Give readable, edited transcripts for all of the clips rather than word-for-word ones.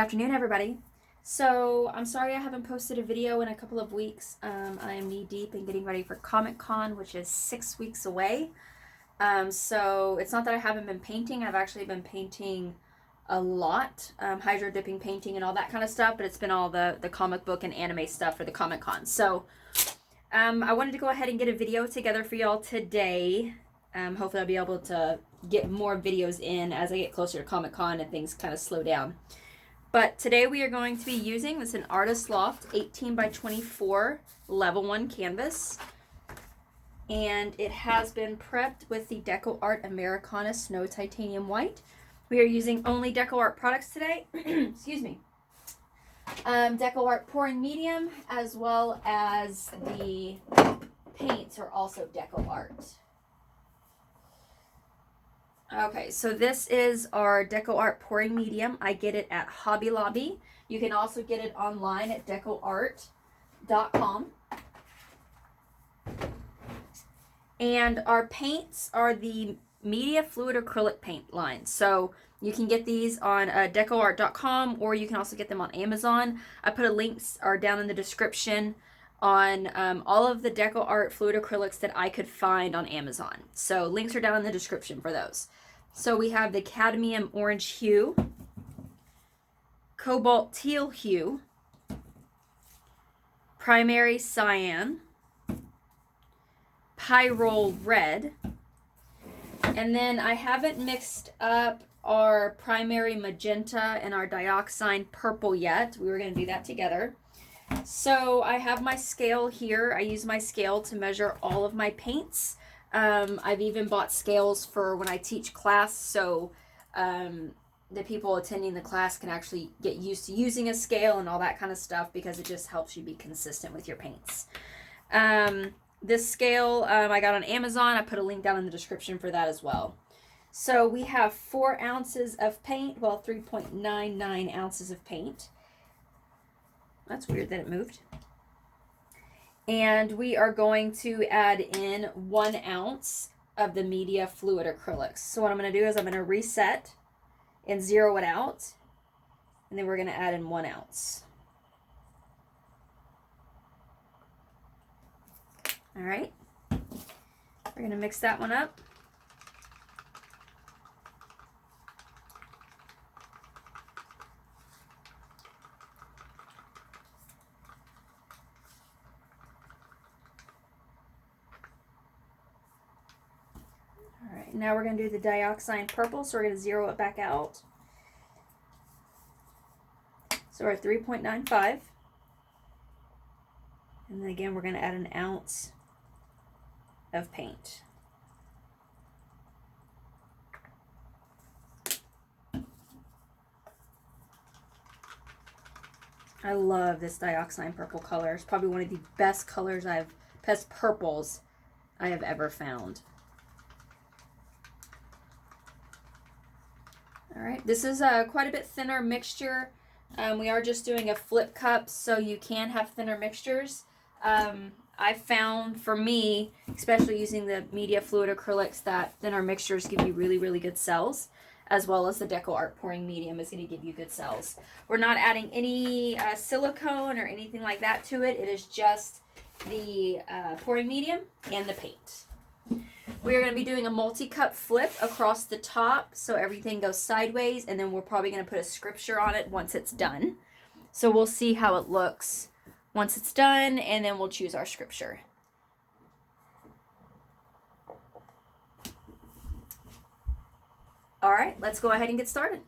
afternoon, everybody. So I'm sorry I haven't posted a video in a couple of weeks. I am knee deep in getting ready for Comic-Con, which is 6 weeks away. So it's not that I haven't been painting. I've actually been painting a lot, hydro dipping painting and all that kind of stuff, but it's been all the comic book and anime stuff for the Comic-Con. So I wanted to go ahead and get a video together for y'all today. Hopefully I'll be able to get more videos in as I get closer to Comic-Con and things kind of slow down. But today we are going to be using this an Artist Loft 18 by 24 level 1 canvas. And it has been prepped with the DecoArt Americana Snow Titanium White. We are using only DecoArt products today. Excuse me. DecoArt Pouring Medium, as well as the paints are also DecoArt. Okay, so this is our DecoArt Pouring Medium. I get it at Hobby Lobby. You can also get it online at DecoArt.com. And our paints are the Media Fluid Acrylic paint line. So you can get these on DecoArt.com, or you can also get them on Amazon. I put a links are down in the description on all of the DecoArt fluid acrylics that I could find on Amazon. So links are down in the description for those. So we have the Cadmium Orange Hue, Cobalt Teal Hue, Primary Cyan, Pyrrole Red, and then I haven't mixed up our Primary Magenta and our Dioxine Purple yet. We were going to do that together. So I have my scale here. I use my scale to measure all of my paints. I've even bought scales for when I teach class, so the people attending the class can actually get used to using a scale and all that kind of stuff, because it just helps you be consistent with your paints. This scale I got on Amazon. I put a link down in the description for that as well. So we have 4 ounces of paint, well, 3.99 ounces of paint. That's weird that it moved. And we are going to add in 1 ounce of the Media Fluid Acrylics. So what I'm going to do is I'm going to reset and 0 it out. And then we're going to add in 1 ounce. All right. We're going to mix that one up. Now we're going to do the Dioxine Purple, so we're going to 0 it back out. So we're at 3.95. And then again, we're going to add 1 ounce of paint. I love this Dioxine Purple color. It's probably one of the best colors best purples I have ever found. All right, this is quite a bit thinner mixture. We are just doing a flip cup, so you can have thinner mixtures. I found, for me, especially using the Media Fluid Acrylics, that thinner mixtures give you really, really good cells, as well as the DecoArt Pouring Medium is going to give you good cells. We're not adding any silicone or anything like that to it. It is just the pouring medium and the paint. We're going to be doing a multi-cup flip across the top so everything goes sideways, and then we're probably going to put a scripture on it once it's done. So we'll see how it looks once it's done, and then we'll choose our scripture. All right, let's go ahead and get started.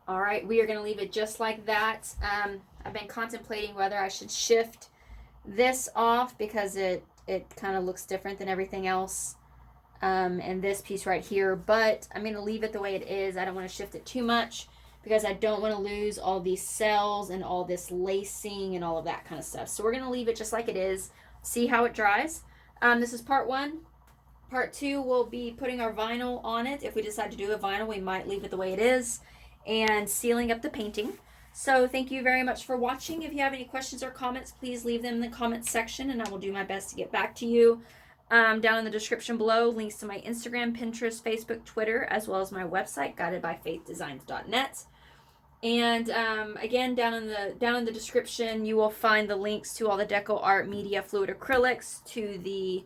All right, we are going to leave it just like that. I've been contemplating whether I should shift this off because it kind of looks different than everything else. And this piece right here, but I'm going to leave it the way it is. I don't want to shift it too much because I don't want to lose all these cells and all this lacing and all of that kind of stuff. So we're going to leave it just like it is, see how it dries. This is part one. Part two, we'll be putting our vinyl on it. If we decide to do a vinyl, we might leave it the way it is and sealing up the painting. So thank you very much for watching. If you have any questions or comments, please leave them in the comments section and I will do my best to get back to you. Down in the description below, links to my Instagram, Pinterest, Facebook, Twitter, as well as my website, guidedbyfaithdesigns.net. And again, down in the description, you will find the links to all the DecoArt media fluid acrylics, to the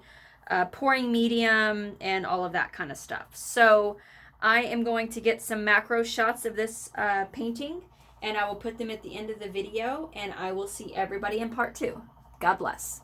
pouring medium, and all of that kind of stuff. So I am going to get some macro shots of this painting, and I will put them at the end of the video, and I will see everybody in part two. God bless.